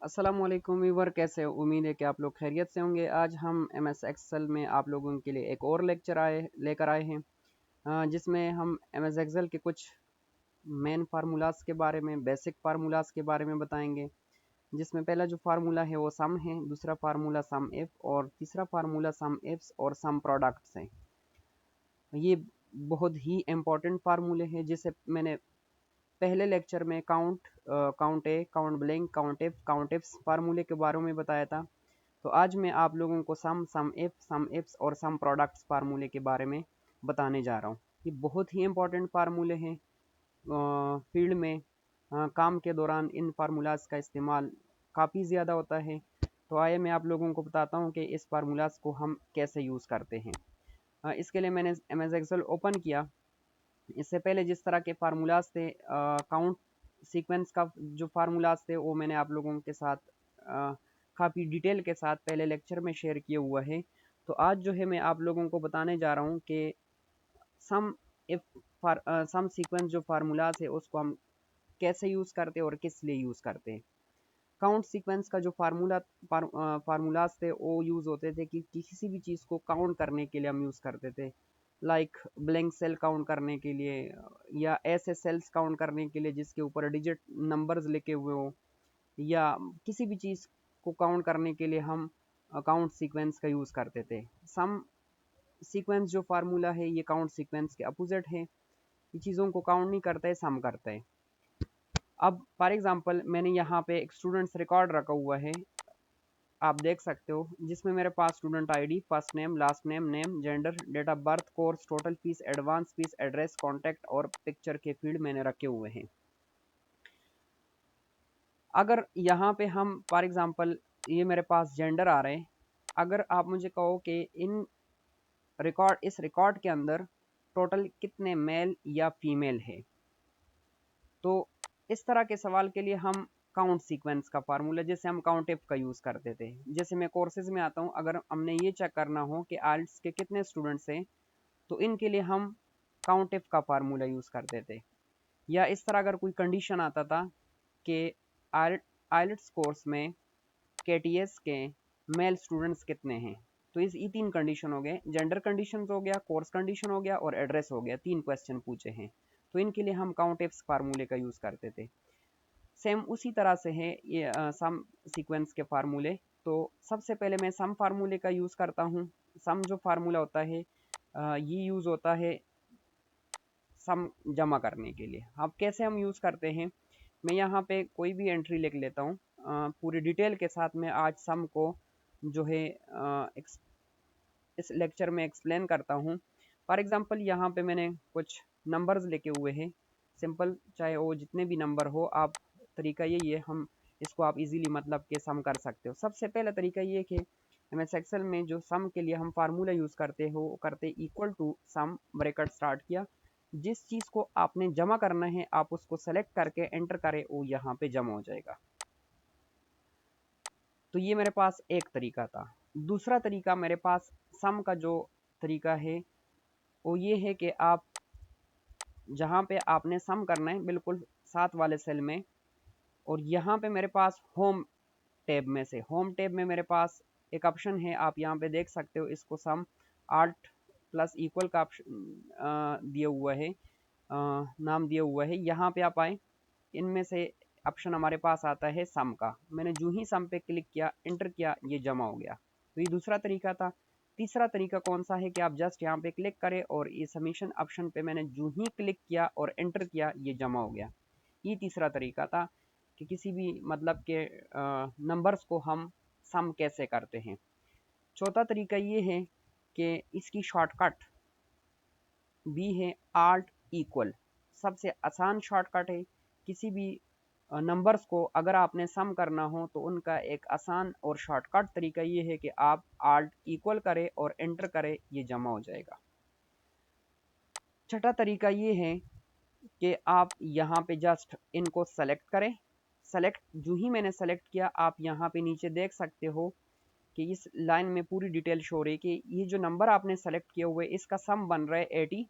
अस्सलामुअलैकुम व्यूवर, कैसे हो? उम्मीद है कि आप लोग खैरियत से होंगे। आज हम एमएस एक्सेल में आप लोगों के लिए एक और लेक्चर लेकर आए हैं, जिसमें हम एमएस एक्सेल के कुछ मेन फार्मूलाज के बारे में, बेसिक फार्मूलाज के बारे में बताएंगे। जिसमें पहला जो फार्मूला है वो सम है, दूसरा फार्मूला सम इफ और तीसरा फार्मूला सम इफ्स और सम प्रोडक्ट्स हैं। ये बहुत ही इम्पोर्टेंट फार्मूले हैं, जिसे मैंने पहले लेक्चर में काउंट ए, काउंट ब्लैंक, काउंट इफ्स फार्मूले के बारे में बताया था। तो आज मैं आप लोगों को सम इफ, सम इफ्स और सम प्रोडक्ट्स फार्मूले के बारे में बताने जा रहा हूँ। ये बहुत ही इंपॉर्टेंट फार्मूले हैं फील्ड में। काम के दौरान इन फार्मूलाज का इस्तेमाल काफ़ी ज़्यादा होता है। तो आइए मैं आप लोगों को बताता हूँ कि इस फार्मूलाज को हम कैसे यूज़ करते हैं। इसके लिए मैंने एमएस एक्सेल ओपन किया। इससे पहले जिस तरह के फार्मूलाज थे, काउंट सीक्वेंस का जो फार्मूलाज थे, वो मैंने आप लोगों के साथ काफ़ी डिटेल के साथ पहले लेक्चर में शेयर किया हुआ है। तो आज जो है मैं आप लोगों को बताने जा रहा हूँ कि सम इफ सम सीक्वेंस जो फार्मूलाज है उसको हम कैसे यूज़ करते हैं और किस लिए यूज़ करते हैं। काउंट सीक्वेंस का जो फार्मूलाज थे वो यूज़ होते थे कि किसी भी चीज़ को काउंट करने के लिए हम यूज़ करते थे। लाइक ब्लैंक सेल काउंट करने के लिए, या ऐसे सेल्स काउंट करने के लिए जिसके ऊपर डिजिट नंबर्स लिखे हुए हो, या किसी भी चीज़ को काउंट करने के लिए हम काउंट सीक्वेंस का यूज़ करते थे। सम सीक्वेंस जो फार्मूला है ये काउंट सीक्वेंस के अपोजिट है। ये चीज़ों को काउंट नहीं करता है, सम करता है। अब फॉर एग्जांपल मैंने यहाँ पे एक स्टूडेंट्स रिकॉर्ड रखा हुआ है, आप देख सकते हो, जिसमें मेरे पास student ID, first name, last name, name, gender, date of birth, course, total fees, advance fees, address, contact और पिक्चर के फील्ड मैंने रखे हुए हैं। अगर यहाँ पे हम फॉर एग्जांपल ये मेरे पास जेंडर आ रहे हैं, अगर आप मुझे कहो कि इस रिकॉर्ड के अंदर टोटल कितने मेल या फीमेल है, तो इस तरह के सवाल के लिए हम काउंट सीक्वेंस का फार्मूला, जैसे हम काउंट इफ का यूज़ करते थे। जैसे मैं कोर्सेज में आता हूँ, अगर हमने ये चेक करना हो कि आइल्ट्स के कितने स्टूडेंट्स हैं, तो इनके लिए हम काउंट इफ का फार्मूला यूज़ करते थे। या इस तरह अगर कोई कंडीशन आता था कि आइल्ट्स कोर्स में केटीएस के मेल स्टूडेंट्स कितने हैं, तो ये तीन कंडीशन हो गए, जेंडर कंडीशन हो गया, कोर्स कंडीशन हो गया और एड्रेस हो गया। तीन क्वेश्चन पूछे हैं, तो इनके लिए हम काउंट इफ्स फार्मूले का यूज़ करते थे। सेम उसी तरह से है ये सम सीक्वेंस के फार्मूले। तो सबसे पहले मैं सम फार्मूले का यूज़ करता हूँ। सम जो फार्मूला होता है ये यूज़ होता है सम जमा करने के लिए। अब कैसे हम यूज़ करते हैं, मैं यहाँ पे कोई भी एंट्री लिख लेता हूँ। पूरी डिटेल के साथ मैं आज सम को जो है इस लेक्चर में एक्सप्लेन करता हूँ। फॉर एग्जांपल यहाँ पे मैंने कुछ नंबर्स लिखे हुए हैं, सिंपल, चाहे वो जितने भी नंबर हो। आप तरीका यही है, हम इसको आप इजीली मतलब के सम कर सकते हो। सबसे पहला तरीका ये है कि एमएस एक्सेल में जो सम के लिए हम फार्मूला यूज़ करते हो करते equal to sum, bracket start किया, जिस चीज़ को आपने जमा करना है आप उसको सेलेक्ट करके एंटर करें, वो यहाँ पे जमा हो जाएगा। तो ये मेरे पास एक तरीका था। दूसरा तरीका मेरे पास सम का जो तरीका है वो ये है कि आप जहाँ पे आपने सम करना है बिल्कुल साथ वाले सेल में, और यहाँ पे मेरे पास होम टैब में मेरे पास एक ऑप्शन है, आप यहाँ पे देख सकते हो, इसको सम आर्ट प्लस इक्वल का ऑप्शन दिया हुआ है, नाम दिया हुआ है। यहाँ पे आप आए, इनमें से ऑप्शन हमारे पास आता है सम का। मैंने जो ही सम पे क्लिक किया, एंटर किया, ये जमा हो गया। तो ये दूसरा तरीका था। तीसरा तरीका कौन सा है कि आप जस्ट यहाँ पे क्लिक करें और ये समीशन ऑप्शन पे मैंने जो ही क्लिक किया और एंटर किया, ये जमा हो गया। ये तीसरा तरीका था कि किसी भी मतलब के नंबर्स को हम सम कैसे करते हैं। चौथा तरीका ये है कि इसकी शॉर्टकट भी है आल्ट इक्वल, सबसे आसान शॉर्टकट है। किसी भी नंबर्स को अगर आपने सम करना हो तो उनका एक आसान और शॉर्टकट तरीका ये है कि आप आल्ट इक्वल करें और एंटर करें, ये जमा हो जाएगा। छठा तरीका ये है कि आप यहाँ पे जस्ट इनको सेलेक्ट करें। सेलेक्ट जो ही मैंने सेलेक्ट किया, आप यहाँ पे नीचे देख सकते हो कि इस लाइन में पूरी डिटेल शो रही है कि ये जो नंबर आपने सेलेक्ट किया हुआ है इसका सम बन रहा है 80।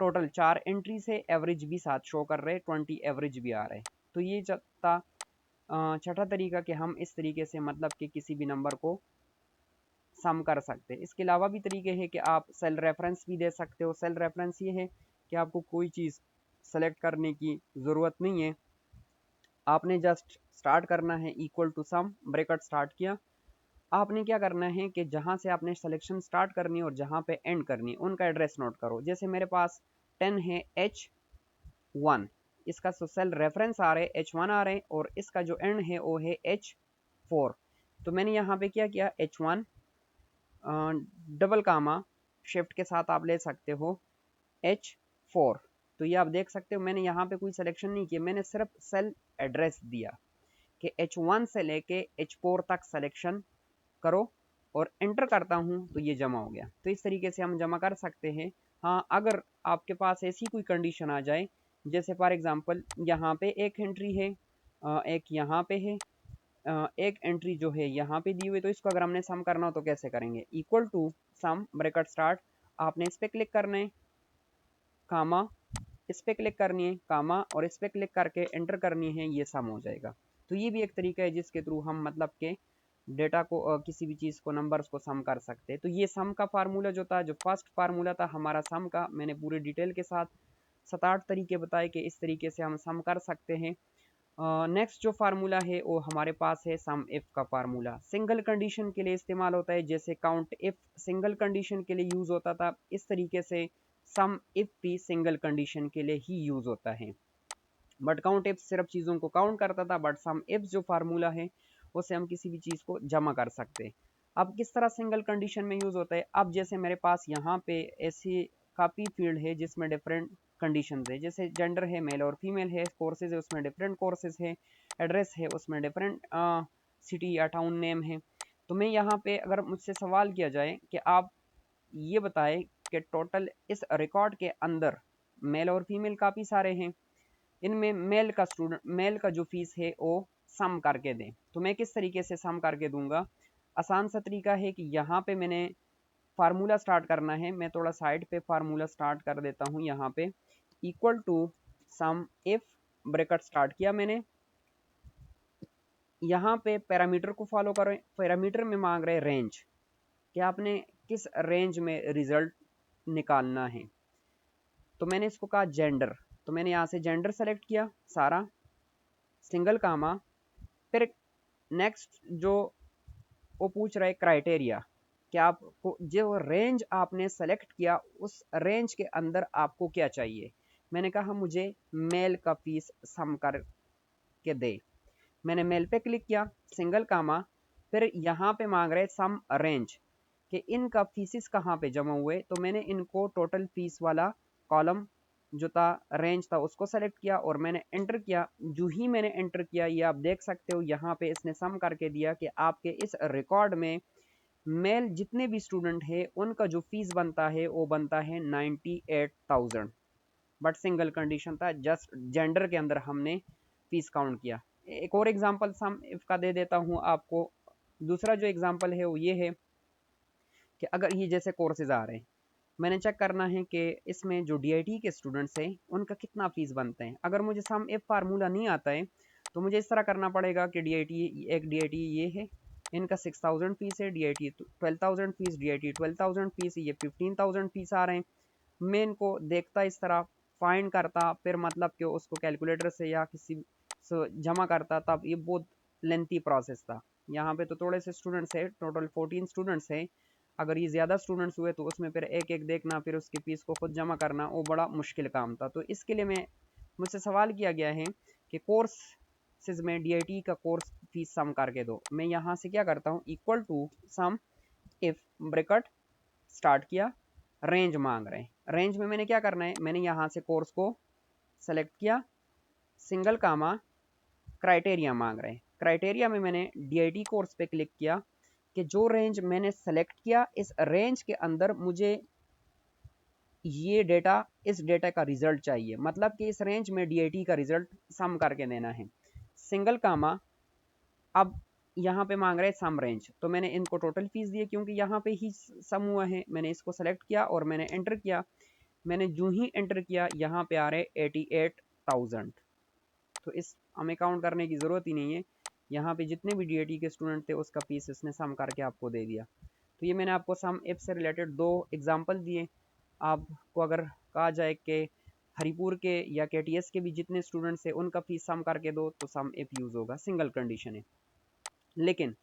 टोटल 4 एंट्री से एवरेज भी साथ शो कर रहे हैं, 20 एवरेज भी आ रहे हैं। तो ये था छठा तरीका कि हम इस तरीके से मतलब कि किसी भी नंबर को सम कर सकते हैं। इसके अलावा भी तरीके हैं कि आप सेल रेफरेंस भी दे सकते हो। सेल रेफरेंस ये है कि आपको कोई चीज़ सेलेक्ट करने की ज़रूरत नहीं है, आपने जस्ट स्टार्ट करना है equal to sum, bracket start किया। आपने क्या करना है कि जहाँ से आपने सिलेक्शन स्टार्ट करनी है और जहाँ पे एंड करनी है उनका एड्रेस नोट करो। जैसे मेरे पास 10 है H1, इसका सेल रेफरेंस आ रहे H1 आ रहे हैं और इसका जो एंड है वो है H4। तो मैंने यहाँ पे क्या किया, H1 डबल कामा शिफ्ट के साथ आप ले सकते हो H4। तो ये आप देख सकते हो मैंने यहाँ पे कोई सिलेक्शन नहीं किया, मैंने सिर्फ सेल एड्रेस दिया कि H1 से लेके H4 तक सिलेक्शन करो और एंटर करता हूँ तो ये जमा हो गया। तो इस तरीके से हम जमा कर सकते हैं। हाँ, अगर आपके पास ऐसी कोई कंडीशन आ जाए, जैसे फॉर एग्जांपल यहाँ पे एक एंट्री है, एक यहाँ पे है, एक एंट्री जो है यहाँ पे दी हुई, तो इसको अगर हमने सम करना हो तो कैसे करेंगे, equal to sum bracket start, आपने इस पे क्लिक करना है, कामा, इस पे क्लिक करनी है, कामा, और इस पे क्लिक करके एंटर करनी है, ये सम हो जाएगा। तो ये भी एक तरीका है जिसके थ्रू हम मतलब के डेटा को किसी भी चीज़ को नंबर्स को सम कर सकते हैं। तो ये सम का फार्मूला जो था, जो फर्स्ट फार्मूला था हमारा सम का, मैंने पूरे डिटेल के साथ 7-8 तरीके बताए कि इस तरीके से हम सम कर सकते हैं। नेक्स्ट जो फार्मूला है वो हमारे पास है सम इफ का फार्मूला। सिंगल कंडीशन के लिए इस्तेमाल होता है, जैसे काउंट इफ सिंगल कंडीशन के लिए यूज होता था, इस तरीके से सम इफ भी सिंगल कंडीशन के लिए ही यूज होता है। बट काउंट इफ सिर्फ चीज़ों को काउंट करता था, बट सम इफ जो फार्मूला है उससे हम किसी भी चीज़ को जमा कर सकते हैं। अब किस तरह सिंगल कंडीशन में यूज होता है, अब जैसे मेरे पास यहाँ पे ऐसी काफ़ी फील्ड है जिसमें डिफरेंट कंडीशंस है, जैसे जेंडर है, मेल और फीमेल है, कोर्सेज है उसमें डिफरेंट कोर्सेज है, एड्रेस है उसमें डिफरेंट सिटी या टाउन नेम है। तो मैं यहाँ पे अगर मुझसे सवाल किया जाए कि आप ये बताएं कि टोटल इस रिकॉर्ड के अंदर मेल और फीमेल काफ़ी सारे हैं, इनमें मेल का जो फीस है वो सम करके दें। तो मैं किस तरीके से सम करके दूंगा, आसान सा तरीका है कि यहाँ पे मैंने फार्मूला स्टार्ट करना है, मैं थोड़ा साइड पे फार्मूला स्टार्ट कर देता हूँ, यहाँ पे equal to sum if bracket start किया मैंने, यहाँ पे पैरामीटर को फॉलो करें। पैरामीटर में मांग रहे रेंज, कि आपने किस रेंज में रिजल्ट निकालना है। तो मैंने इसको कहा जेंडर, तो मैंने यहाँ से जेंडर सेलेक्ट किया सारा, सिंगल कामा, फिर नेक्स्ट जो वो पूछ रहा है क्राइटेरिया, कि आपको जो रेंज आपने सेलेक्ट किया उस रेंज के अंदर आपको क्या चाहिए। मैंने कहा मुझे मेल का फीस सम करके दे, मैंने मेल पे क्लिक किया, सिंगल कामा, फिर यहाँ पे मांग रहे सम रेंज कि इनका फीसिस कहाँ पे जमा हुए, तो मैंने इनको टोटल फीस वाला कॉलम जो था रेंज था उसको सेलेक्ट किया और मैंने एंटर किया। जो ही मैंने एंटर किया, ये आप देख सकते हो यहाँ पे इसने सम करके दिया कि आपके इस रिकॉर्ड में मेल जितने भी स्टूडेंट है उनका जो फीस बनता है वो बनता है 98,000। बट सिंगल कंडीशन था, जस्ट जेंडर के अंदर हमने फीस काउंट किया। एक और एग्जांपल सम इफ का दे देता हूँ आपको। दूसरा जो एग्जांपल है वो ये है कि अगर ये जैसे कोर्सेज आ रहे हैं, मैंने चेक करना है कि इसमें जो DIT के स्टूडेंट्स हैं उनका कितना फीस बनते हैं। अगर मुझे सम इफ फार्मूला नहीं आता है तो मुझे इस तरह करना पड़ेगा कि DIT ये है, इनका 6,000 फीस है, DIT 12,000 फीस, DIT 12,000 फीस, ये 15,000 फीस आ रहे हैं। मैं इनको देखता इस तरह, फाइंड करता, फिर मतलब कि उसको कैलकुलेटर से या किसी से जमा करता, तब ये बहुत लेंथी प्रोसेस था। यहाँ पे तो थोड़े से स्टूडेंट्स है, टोटल 14 स्टूडेंट्स हैं, अगर ये ज़्यादा स्टूडेंट्स हुए तो उसमें फिर एक एक देखना, फिर उसकी फीस को खुद जमा करना, वो बड़ा मुश्किल काम था। तो इसके लिए मुझसे सवाल किया गया है कि कोर्सेज में DIT का कोर्स फीस सम करके दो। मैं यहाँ से क्या करता हूँ, equal to sum if bracket start किया, रेंज मांग रहे हैं, रेंज में मैंने क्या करना है, मैंने यहाँ से कोर्स को सेलेक्ट किया, सिंगल कामा, क्राइटेरिया मांग रहे हैं, क्राइटेरिया में मैंने DIT कोर्स पे क्लिक किया कि जो रेंज मैंने सेलेक्ट किया इस रेंज के अंदर मुझे ये डेटा, इस डेटा का रिजल्ट चाहिए, मतलब कि इस रेंज में DIT का रिजल्ट सम करके देना है, सिंगल कामा। अब यहाँ पे मांग रहे हैं सम रेंज, तो मैंने इनको टोटल फीस दी क्योंकि यहाँ पे ही सम हुआ है, मैंने इसको सेलेक्ट किया और मैंने एंटर किया। मैंने जो ही एंटर किया यहाँ पे आ रहे 88,000। तो इस हमें काउंट करने की ज़रूरत ही नहीं है, यहाँ पे जितने भी DIT के स्टूडेंट थे उसका फीस इसने सम करके आपको दे दिया। तो ये मैंने आपको सम इफ से रिलेटेड 2 एग्जांपल दिए। आपको अगर कहा जाए कि हरिपुर के या KTS के भी जितने स्टूडेंट्स हैं उनका फीस सम करके दो तो सम इफ यूज़ होगा, सिंगल कंडीशन है। लेकिन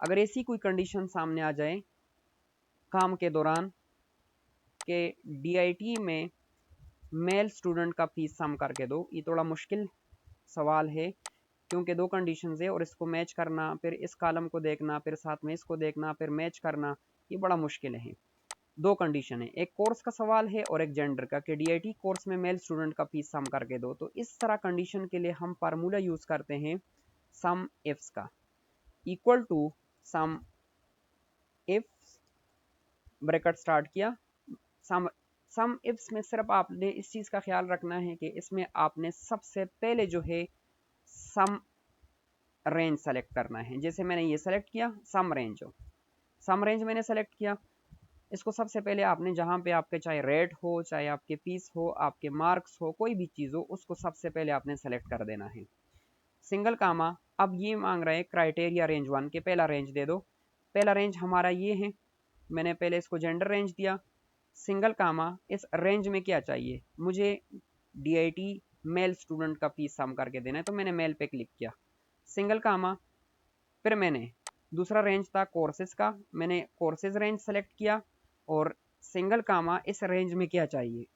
अगर ऐसी कोई कंडीशन सामने आ जाए काम के दौरान कि DIT में मेल स्टूडेंट का फीस सम करके दो, ये थोड़ा मुश्किल सवाल है क्योंकि 2 कंडीशंस है और इसको मैच करना, फिर इस कॉलम को देखना, फिर साथ में इसको देखना, फिर मैच करना, ये बड़ा मुश्किल है। 2 कंडीशन है, एक कोर्स का सवाल है और एक जेंडर का कि DIT कोर्स में मेल स्टूडेंट का फीस सम करके दो। तो इस तरह कंडीशन के लिए हम फार्मूला यूज करते हैं सम इफ्स का, equal to sum if bracket start किया सम इफ्स में सिर्फ आपने इस चीज का ख्याल रखना है कि इसमें आपने सबसे पहले जो है सम रेंज सेलेक्ट करना है। जैसे मैंने ये सेलेक्ट किया सम रेंज मैंने सेलेक्ट किया, इसको सबसे पहले आपने जहां पे आपके चाहे रेट हो, चाहे आपके फीस हो, आपके मार्क्स हो, कोई भी चीज हो, उसको सबसे पहले आपने सेलेक्ट कर देना है। सिंगल कामा, अब ये मांग रहे हैं क्राइटेरिया रेंज 1 के पहला रेंज दे दो। पहला रेंज हमारा ये है, मैंने पहले इसको जेंडर रेंज दिया। सिंगल कामा, इस रेंज में क्या चाहिए मुझे, DIT मेल स्टूडेंट का फीस सम करके देना है, तो मैंने मेल पे क्लिक किया, सिंगल कामा। फिर मैंने दूसरा रेंज था कोर्सेज का, मैंने कोर्सेज रेंज सेलेक्ट किया और सिंगल कामा इस रेंज में क्या चाहिए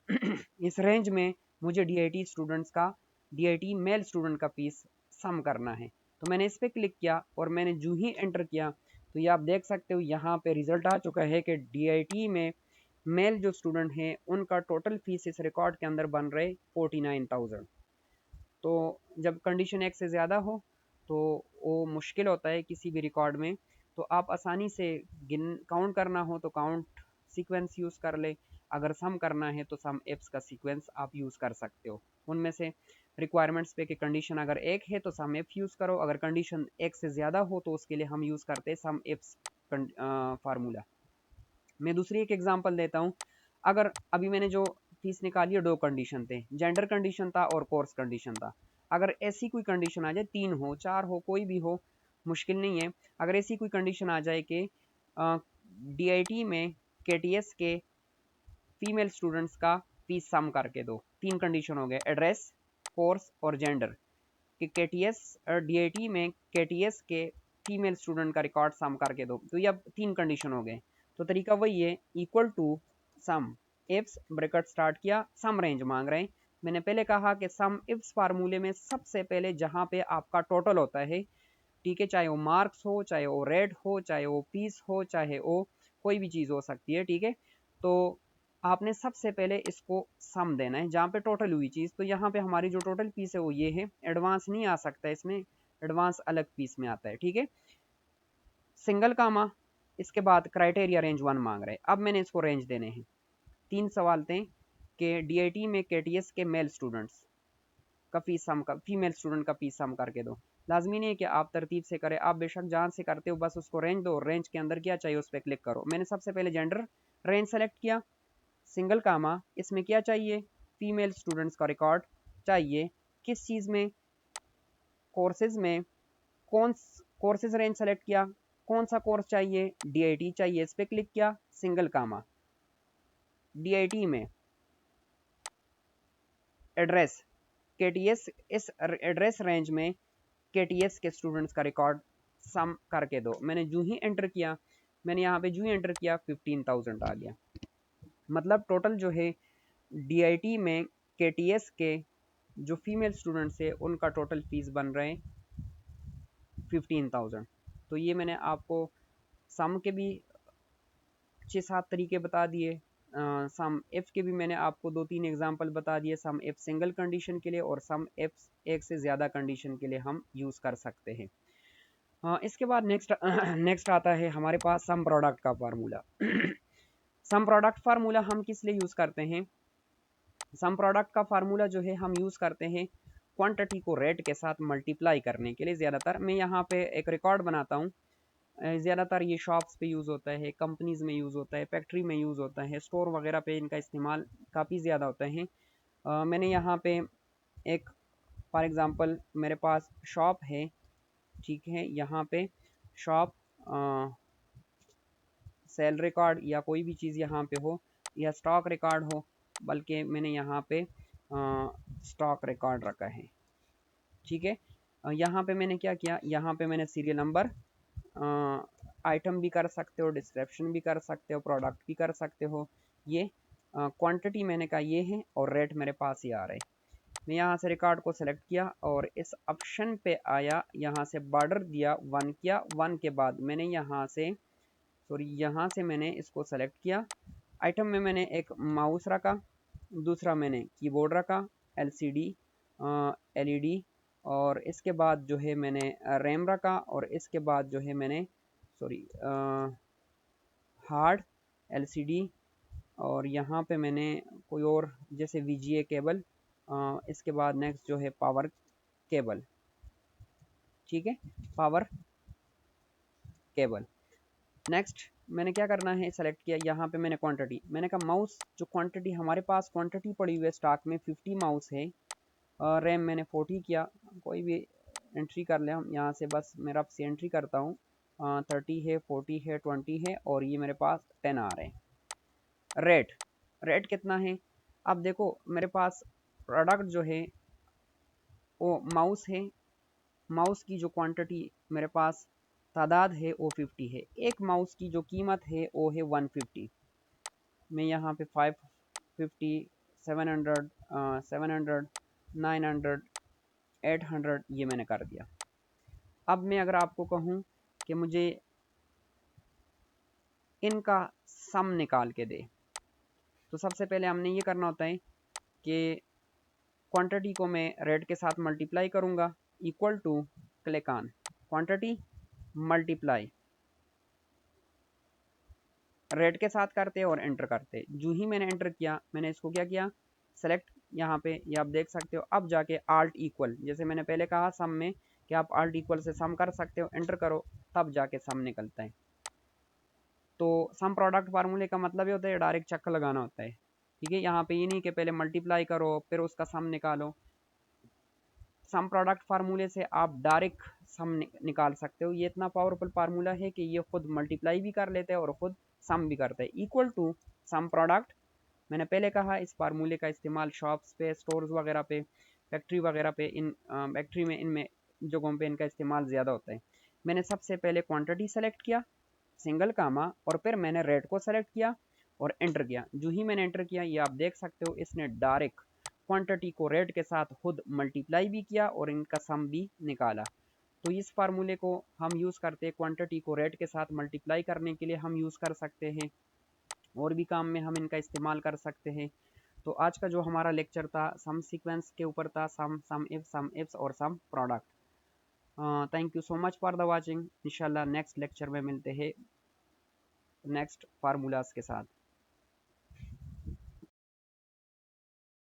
इस रेंज में मुझे DIT स्टूडेंट्स का, DIT मेल स्टूडेंट का फीस सम करना है। तो मैंने इस पर क्लिक किया और मैंने जो ही एंटर किया तो ये आप देख सकते हो यहाँ पे रिजल्ट आ चुका है कि DIT में मेल जो स्टूडेंट हैं उनका टोटल फीस इस रिकॉर्ड के अंदर बन रहे 49,000। तो जब कंडीशन 1 से ज़्यादा हो तो वो मुश्किल होता है किसी भी रिकॉर्ड में। तो आप आसानी से काउंट करना हो तो काउंट सीक्वेंस यूज़ कर ले, अगर सम करना है तो सम एप्स का सीक्वेंस आप यूज़ कर सकते हो। उनमें से रिक्वायरमेंट्स पे कि कंडीशन अगर 1 है तो सम एफ यूज़ करो, अगर कंडीशन 1 से ज़्यादा हो तो उसके लिए हम यूज़ करते हैं सम एप्स फार्मूला। मैं दूसरी एक एग्जांपल देता हूँ। अगर अभी मैंने जो फीस निकाली है 2 कंडीशन थे, जेंडर कंडीशन था और कोर्स कंडीशन था। अगर ऐसी कोई कंडीशन आ जाए, 3 हो 4 हो कोई भी हो, मुश्किल नहीं है। अगर ऐसी कोई कंडीशन आ जाए कि DIT में KTS के फीमेल स्टूडेंट्स का फीस सम करके दो, 3 कंडीशन हो गए, एड्रेस, कोर्स और जेंडर, कि KTS DIT में KTS के फीमेल स्टूडेंट का रिकॉर्ड सम करके दो। तो ये अब 3 कंडीशन हो गए। तो तरीका वही है, equal to sum ifs bracket start किया, सम रेंज मांग रहे हैं। मैंने पहले कहा कि सम इफ्स फार्मूले में सबसे पहले जहां पे आपका टोटल होता है, ठीक है, चाहे वो मार्क्स हो, चाहे वो रेट हो, चाहे वो फीस हो, चाहे वो कोई भी चीज़ हो सकती है, ठीक है। तो आपने सबसे पहले इसको सम देना है जहाँ पे टोटल हुई चीज़। तो यहाँ पे हमारी जो टोटल फीस है वो ये है, एडवांस नहीं आ सकता इसमें, एडवांस अलग फीस में आता है, ठीक है। सिंगल कामा, इसके बाद क्राइटेरिया रेंज 1 मांग रहे हैं। अब मैंने इसको रेंज देने हैं, 3 सवाल थे कि DIT में KTS के मेल स्टूडेंट्स का फीस सम का, फीमेल स्टूडेंट का फीस सम करके दो। लाजमी नहीं है कि आप तरतीब से करें, आप बेशक जहाँ से करते हो बस उसको रेंज दो, रेंज के अंदर क्या चाहिए उस पर क्लिक करो। मैंने सबसे पहले जेंडर रेंज सेलेक्ट किया, सिंगल कामा, इसमें क्या चाहिए, फीमेल स्टूडेंट्स का रिकॉर्ड चाहिए, किस चीज़ में, कोर्सेज में, कौन कोर्सेज रेंज सेलेक्ट किया, कौन सा कोर्स चाहिए, DIT चाहिए, इस पर क्लिक किया, सिंगल कामा, DIT में एड्रेस KTS, इस एड्रेस रेंज में KTS के स्टूडेंट्स का रिकॉर्ड सम करके दो। मैंने जो ही एंटर किया, मैंने यहाँ पे जो ही एंटर किया 15,000 आ गया। मतलब टोटल जो है DIT में KTS के जो फीमेल स्टूडेंट्स है उनका टोटल फीस बन रहे हैं 15,000। तो ये मैंने आपको सम के भी 6-7 तरीके बता दिए, सम इफ के भी मैंने आपको 2-3 एग्जांपल बता दिए, सम इफ सिंगल कंडीशन के लिए और सम इफ एक से ज़्यादा कंडीशन के लिए हम यूज़ कर सकते हैं। इसके बाद नेक्स्ट नेक्स्ट आता है हमारे पास सम प्रोडक्ट का फार्मूला। सम प्रोडक्ट फार्मूला हम किस लिए यूज़ करते हैं, सम प्रोडक्ट का फार्मूला जो है हम यूज़ करते हैं क्वांटिटी को रेट के साथ मल्टीप्लाई करने के लिए। ज़्यादातर मैं यहाँ पे एक रिकॉर्ड बनाता हूँ, ज़्यादातर ये शॉप्स पे यूज़ होता है, कंपनीज़ में यूज़ होता है, फैक्ट्री में यूज़ होता है, स्टोर वगैरह पे इनका इस्तेमाल काफ़ी ज़्यादा होता है। मैंने यहाँ पे एक फॉर एग्ज़ाम्पल मेरे पास शॉप है ठीक है। यहाँ पे शॉप, सेल रिकॉर्ड या कोई भी चीज़ यहाँ पे हो या स्टॉक रिकॉर्ड हो, बल्कि मैंने यहाँ पे स्टॉक रिकॉर्ड रखा है। ठीक है। यहाँ पे मैंने क्या किया, यहाँ पे मैंने सीरियल नंबर, आइटम भी कर सकते हो, डिस्क्रिप्शन भी कर सकते हो, प्रोडक्ट भी कर सकते हो। ये क्वांटिटी मैंने कहा ये है और रेट मेरे पास ही आ रहा है। मैं यहाँ से रिकॉर्ड को सेलेक्ट किया और इस ऑप्शन पे आया, यहाँ से बॉर्डर दिया, 1 किया। 1 के बाद मैंने यहाँ से मैंने इसको सेलेक्ट किया। आइटम में मैंने एक माउस रखा, दूसरा मैंने कीबोर्ड रखा, एलसीडी, एलईडी, और इसके बाद जो है मैंने रैम रखा, और इसके बाद जो है मैंने हार्ड एलसीडी, और यहाँ पे मैंने कोई और जैसे वीजीए केबल, इसके बाद नेक्स्ट जो है पावर केबल। ठीक है, पावर केबल। नेक्स्ट मैंने क्या करना है, सेलेक्ट किया। यहाँ पे मैंने क्वांटिटी, मैंने कहा माउस जो क्वांटिटी हमारे पास क्वांटिटी पड़ी हुई है स्टॉक में 50 माउस है, और रैम मैंने 40 किया। कोई भी एंट्री कर ले हम यहाँ से, बस मैं रफ से एंट्री करता हूँ। 30 है, 40 है, 20 है, और ये मेरे पास 10 आ रहे हैं। रेट, रेट कितना है? अब देखो मेरे पास प्रोडक्ट जो है वो माउस है, माउस की जो क्वांटिटी मेरे पास तादाद है वो 50 है। एक माउस की जो कीमत है वो है 150। मैं यहाँ पे 550, 700, 700, 900, 800 ये मैंने कर दिया। अब मैं अगर आपको कहूँ कि मुझे इनका सम निकाल के दे, तो सबसे पहले हमने ये करना होता है कि क्वांटिटी को मैं रेट के साथ मल्टीप्लाई करूँगा, equal to, click on quantity multiply, rate के साथ करते और एंटर करते। जो ही मैंने एंटर किया, मैंने इसको क्या किया, सेलेक्ट, यहाँ पे ये आप देख सकते हो। अब जाके आल्ट इक्वल, जैसे मैंने पहले कहा सम में कि आप आल्ट इक्वल से सम कर सकते हो, एंटर करो, तब जाके सम निकलता है। तो सम प्रोडक्ट फार्मूले का मतलब ये होता है डायरेक्ट चक्कर लगाना होता है। ठीक है, यहाँ पे ये नहीं कि पहले मल्टीप्लाई करो फिर उसका सम निकालो। सम प्रोडक्ट फार्मूले से आप डायरेक्ट सम निकाल सकते हो। ये इतना पावरफुल फार्मूला है कि ये खुद मल्टीप्लाई भी कर लेते हैं और खुद सम भी करते हैं। इक्वल टू सम प्रोडक्ट, मैंने पहले कहा इस फार्मूले का इस्तेमाल शॉप्स पे, स्टोर्स वगैरह पे, फैक्ट्री वगैरह पे, इन फैक्ट्री में, इनमें जगहों पे इनका इस्तेमाल ज़्यादा होता है। मैंने सबसे पहले क्वांटिटी सेलेक्ट किया, सिंगल कामा, और फिर मैंने रेट को सेलेक्ट किया और एंटर किया। जो ही मैंने एंटर किया, ये आप देख सकते हो इसने डायरेक्ट क्वांटिटी को रेट के साथ खुद मल्टीप्लाई भी किया और इनका सम भी निकाला। तो इस फार्मूले को हम यूज़ करते हैं क्वांटिटी को रेट के साथ मल्टीप्लाई करने के लिए हम यूज़ कर सकते हैं, और भी काम में हम इनका इस्तेमाल कर सकते हैं। तो आज का जो हमारा लेक्चर था सम सीक्वेंस के ऊपर था, सम इफ्स और some product. Thank you so much for the watching. इंशाल्लाह नेक्स्ट लेक्चर में मिलते हैं नेक्स्ट फार्मूलाज के साथ।